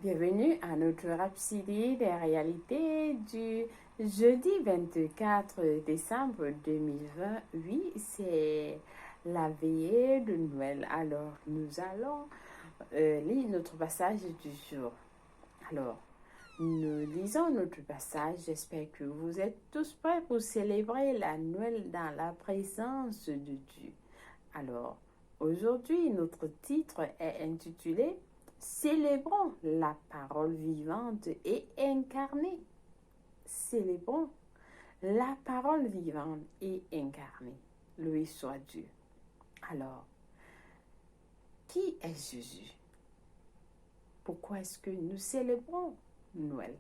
Bienvenue à notre Rhapsodie des réalités du jeudi 24 décembre 2020. Oui, c'est la veillée de Noël. Alors, nous allons lire notre passage du jour. Alors, nous lisons notre passage. J'espère que vous êtes tous prêts pour célébrer la Noël dans la présence de Dieu. Alors, aujourd'hui, notre titre est intitulé Célébrons la parole vivante et incarnée. Célébrons la parole vivante et incarnée. Loué soit Dieu. Alors, qui est Jésus? Pourquoi est-ce que nous célébrons Noël?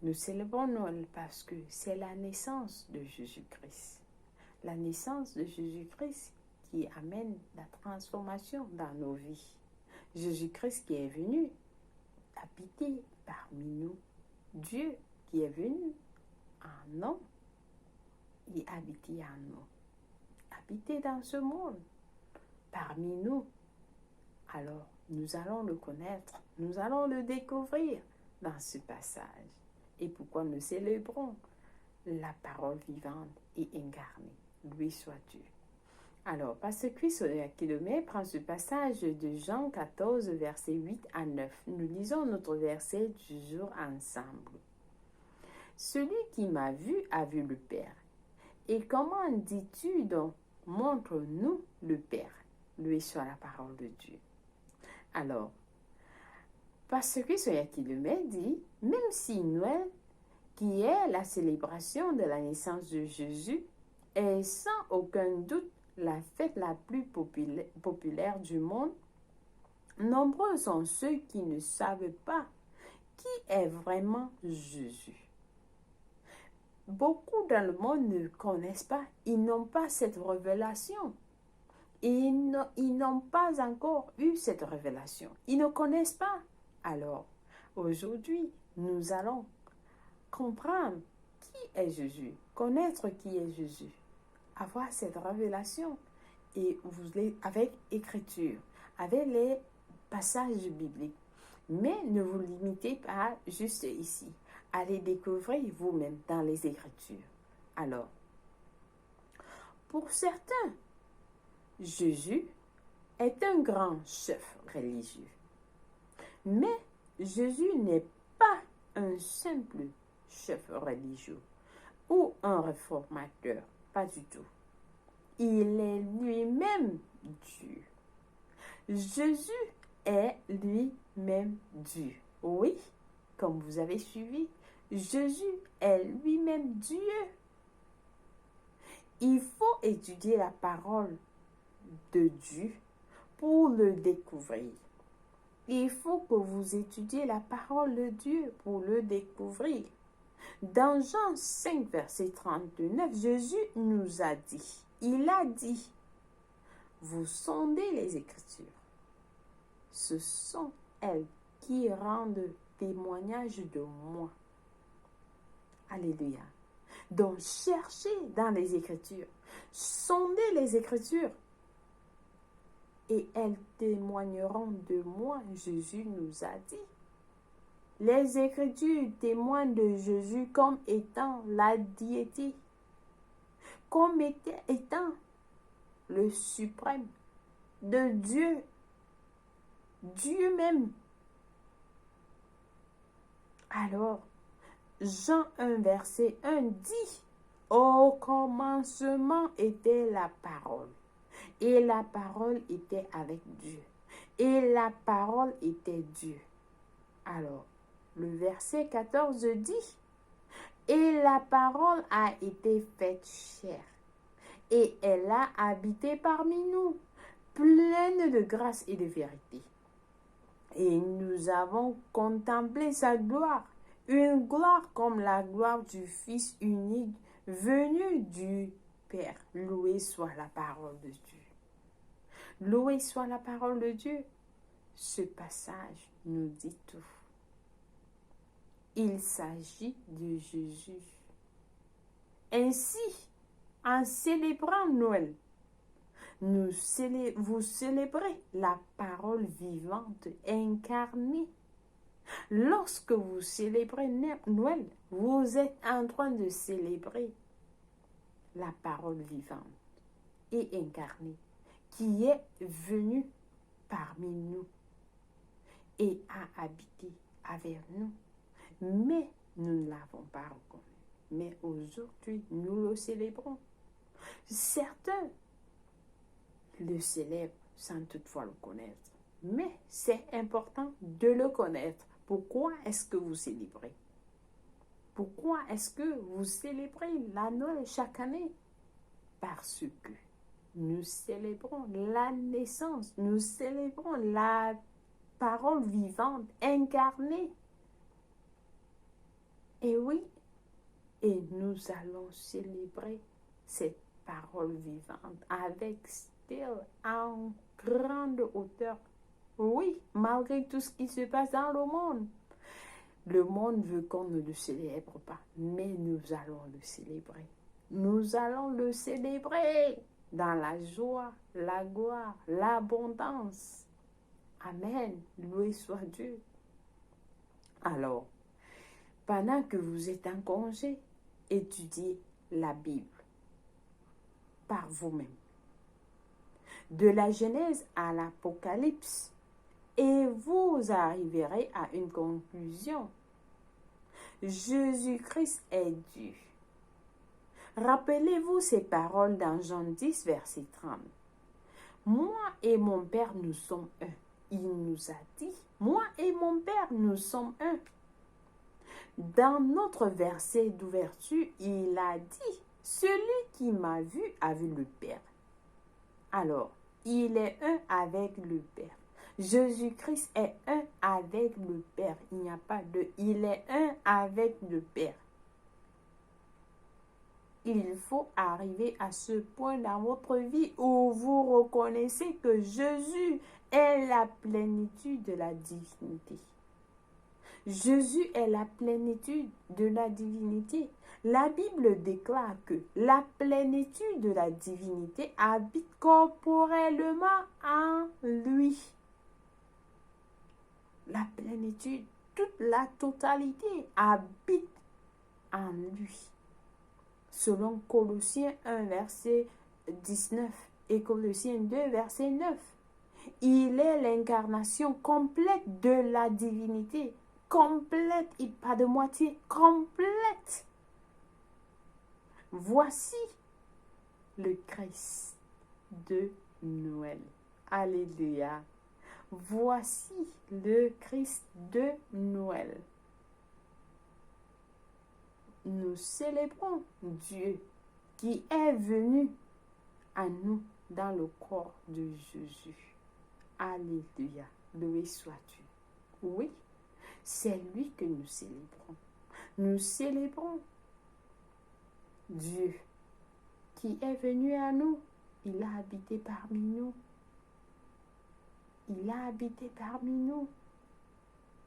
Nous célébrons Noël parce que c'est la naissance de Jésus-Christ. La naissance de Jésus-Christ qui amène la transformation dans nos vies. Jésus-Christ qui est venu habiter parmi nous. Dieu qui est venu en homme et habiter en nous. Habiter dans ce monde parmi nous. Alors, nous allons le connaître, nous allons le découvrir dans ce passage. Et pourquoi nous célébrons la parole vivante et incarnée. Loué soit Dieu. Alors, Pasteur Chris Kilomé prend ce passage de Jean 14, versets 8 à 9. Nous lisons notre verset du jour ensemble. Celui qui m'a vu a vu le Père. Et comment dis-tu donc, montre-nous le Père? Loué soit la parole de Dieu. Alors, Pasteur Chris Kilomé dit, même si Noël, qui est la célébration de la naissance de Jésus, est sans aucun doute la fête la plus populaire du monde, nombreux sont ceux qui ne savent pas qui est vraiment Jésus. Beaucoup dans le monde ne connaissent pas, ils n'ont pas cette révélation. Ils n'ont pas encore eu cette révélation. Ils ne connaissent pas. Alors, aujourd'hui, nous allons comprendre qui est Jésus, connaître qui est Jésus. Avoir cette révélation et avec écriture, avec les passages bibliques. Mais ne vous limitez pas juste ici. Allez découvrir vous-même dans les écritures. Alors, pour certains, Jésus est un grand chef religieux. Mais Jésus n'est pas un simple chef religieux ou un réformateur. Pas du tout. Il est lui-même Dieu. Jésus est lui-même Dieu. Oui, comme vous avez suivi, Jésus est lui-même Dieu. Il faut étudier la parole de Dieu pour le découvrir. Il faut que vous étudiez la parole de Dieu pour le découvrir. Dans Jean 5, verset 39, Jésus nous a dit, il a dit, vous sondez les Écritures. Ce sont elles qui rendent témoignage de moi. Alléluia. Donc, cherchez dans les Écritures. Sondez les Écritures. Et elles témoigneront de moi, Jésus nous a dit. Les Écritures témoignent de Jésus comme étant la diété, comme étant le suprême de Dieu, Dieu même. Alors, Jean 1, verset 1 dit, « Au commencement était la parole, et la parole était avec Dieu, et la parole était Dieu. » Alors, le verset 14 dit, « Et la parole a été faite chair, et elle a habité parmi nous, pleine de grâce et de vérité. Et nous avons contemplé sa gloire, une gloire comme la gloire du Fils unique, venu du Père. Loué soit la parole de Dieu. Loué soit la parole de Dieu. » Ce passage nous dit tout. Il s'agit de Jésus. Ainsi, en célébrant Noël, vous célébrez la parole vivante incarnée Lorsque vous célébrez Noël, vous êtes en train de célébrer la parole vivante et incarnée qui est venue parmi nous et a habité avec nous. Mais nous ne l'avons pas reconnu. Mais aujourd'hui, nous le célébrons. Certains le célèbrent sans toutefois le connaître. Mais c'est important de le connaître. Pourquoi est-ce que vous célébrez? Pourquoi est-ce que vous célébrez la Noël chaque année? Parce que nous célébrons la naissance, nous célébrons la parole vivante, incarnée. Et oui, et nous allons célébrer cette parole vivante avec still en grande hauteur. Oui, malgré tout ce qui se passe dans le monde. Le monde veut qu'on ne le célèbre pas, mais nous allons le célébrer. Nous allons le célébrer dans la joie, la gloire, l'abondance. Amen. Loué soit Dieu. Alors, pendant que vous êtes en congé, étudiez la Bible par vous-même. De la Genèse à l'Apocalypse, et vous arriverez à une conclusion. Jésus-Christ est Dieu. Rappelez-vous ces paroles dans Jean 10, verset 30. Moi et mon Père, nous sommes un. Il nous a dit, moi et mon Père, nous sommes un. Dans notre verset d'ouverture, il a dit, celui qui m'a vu a vu le Père. Alors, il est un avec le Père. Jésus-Christ est un avec le Père. Il n'y a pas de... Il est un avec le Père. Il faut arriver à ce point dans votre vie où vous reconnaissez que Jésus est la plénitude de la divinité. Jésus est la plénitude de la divinité. La Bible déclare que la plénitude de la divinité habite corporellement en lui. La plénitude, toute la totalité habite en lui. Selon Colossiens 1, verset 19 et Colossiens 2, verset 9. Il est l'incarnation complète de la divinité. Complète et pas de moitié. Complète. Voici le Christ de Noël. Alléluia. Voici le Christ de Noël. Nous célébrons Dieu qui est venu à nous dans le corps de Jésus. Alléluia. Loué soit Dieu. Oui, c'est lui que nous célébrons. Nous célébrons Dieu qui est venu à nous. Il a habité parmi nous. Il a habité parmi nous.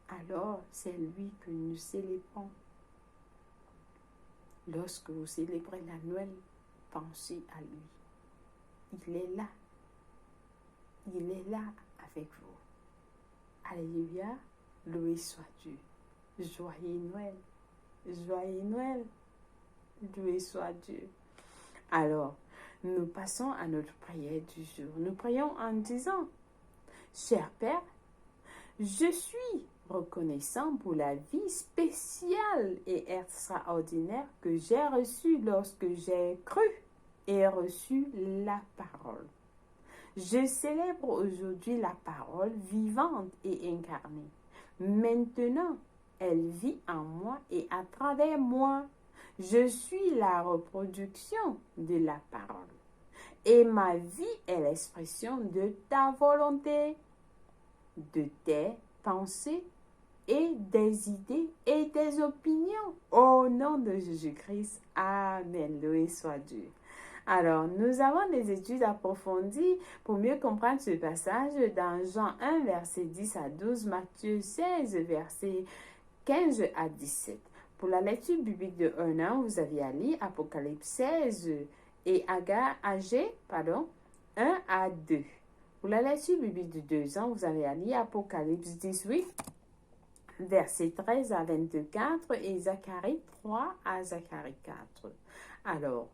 Alors, c'est lui que nous célébrons. Lorsque vous célébrez la Noël, pensez à lui. Il est là. Il est là avec vous. Alléluia. Loué soit Dieu. Joyeux Noël. Joyeux Noël. Loué soit Dieu. Alors, nous passons à notre prière du jour. Nous prions en disant, cher Père, je suis reconnaissant pour la vie spéciale et extraordinaire que j'ai reçue lorsque j'ai cru et reçu la parole. Je célèbre aujourd'hui la parole vivante et incarnée. Maintenant, elle vit en moi et à travers moi. Je suis la reproduction de la parole. Et ma vie est l'expression de ta volonté, de tes pensées et des idées et des opinions. Au nom de Jésus-Christ. Amen. Loué soit Dieu. Alors, nous avons des études approfondies pour mieux comprendre ce passage dans Jean 1, verset 10 à 12, Matthieu 16, verset 15 à 17. Pour la lecture biblique de 1 an, vous avez à lire Apocalypse 16 et Agé 1 à 2. Pour la lecture biblique de 2 ans, vous avez à lire Apocalypse 18 versets 13 à 24 et Zacharie 3 à Zacharie 4. Alors,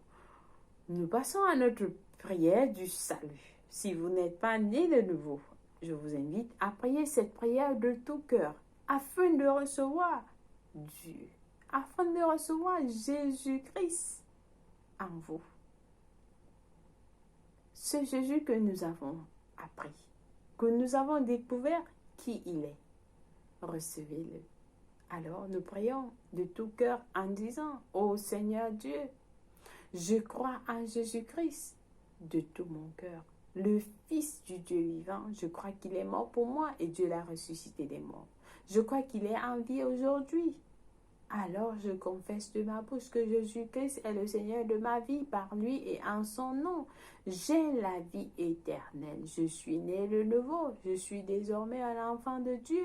nous passons à notre prière du salut. Si vous n'êtes pas né de nouveau, je vous invite à prier cette prière de tout cœur afin de recevoir Dieu, afin de recevoir Jésus-Christ en vous. Ce Jésus que nous avons appris, que nous avons découvert qui il est. Recevez-le. Alors nous prions de tout cœur en disant, ô Seigneur Dieu, je crois en Jésus-Christ de tout mon cœur, le Fils du Dieu vivant. Je crois qu'il est mort pour moi et Dieu l'a ressuscité des morts. Je crois qu'il est en vie aujourd'hui. Alors je confesse de ma bouche que Jésus-Christ est le Seigneur de ma vie par lui et en son nom. J'ai la vie éternelle. Je suis né de nouveau. Je suis désormais un enfant de Dieu.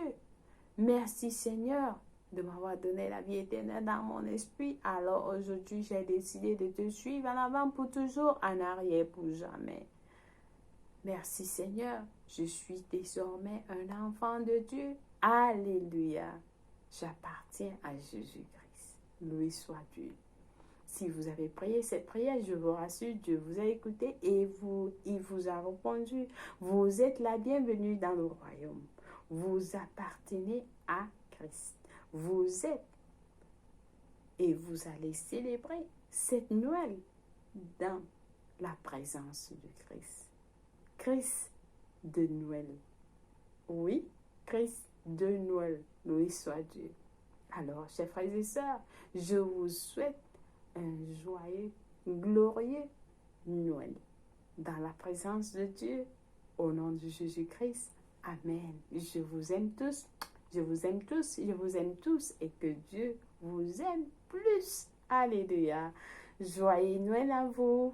Merci Seigneur de m'avoir donné la vie éternelle dans mon esprit. Alors aujourd'hui, j'ai décidé de te suivre en avant pour toujours, en arrière pour jamais. Merci Seigneur, je suis désormais un enfant de Dieu. Alléluia. J'appartiens à Jésus-Christ. Loué soit Dieu. Si vous avez prié cette prière, je vous rassure, Dieu vous a écouté et il vous a répondu. Vous êtes la bienvenue dans le royaume. Vous appartenez à Christ. Vous êtes et vous allez célébrer cette Noël dans la présence de Christ. Christ de Noël. Oui, Christ de Noël. Loué soit Dieu. Alors, chers frères et sœurs, je vous souhaite un joyeux, glorieux Noël dans la présence de Dieu. Au nom de Jésus-Christ. Amen. Je vous aime tous. Je vous aime tous. Je vous aime tous. Et que Dieu vous aime plus. Alléluia. Joyeux Noël à vous.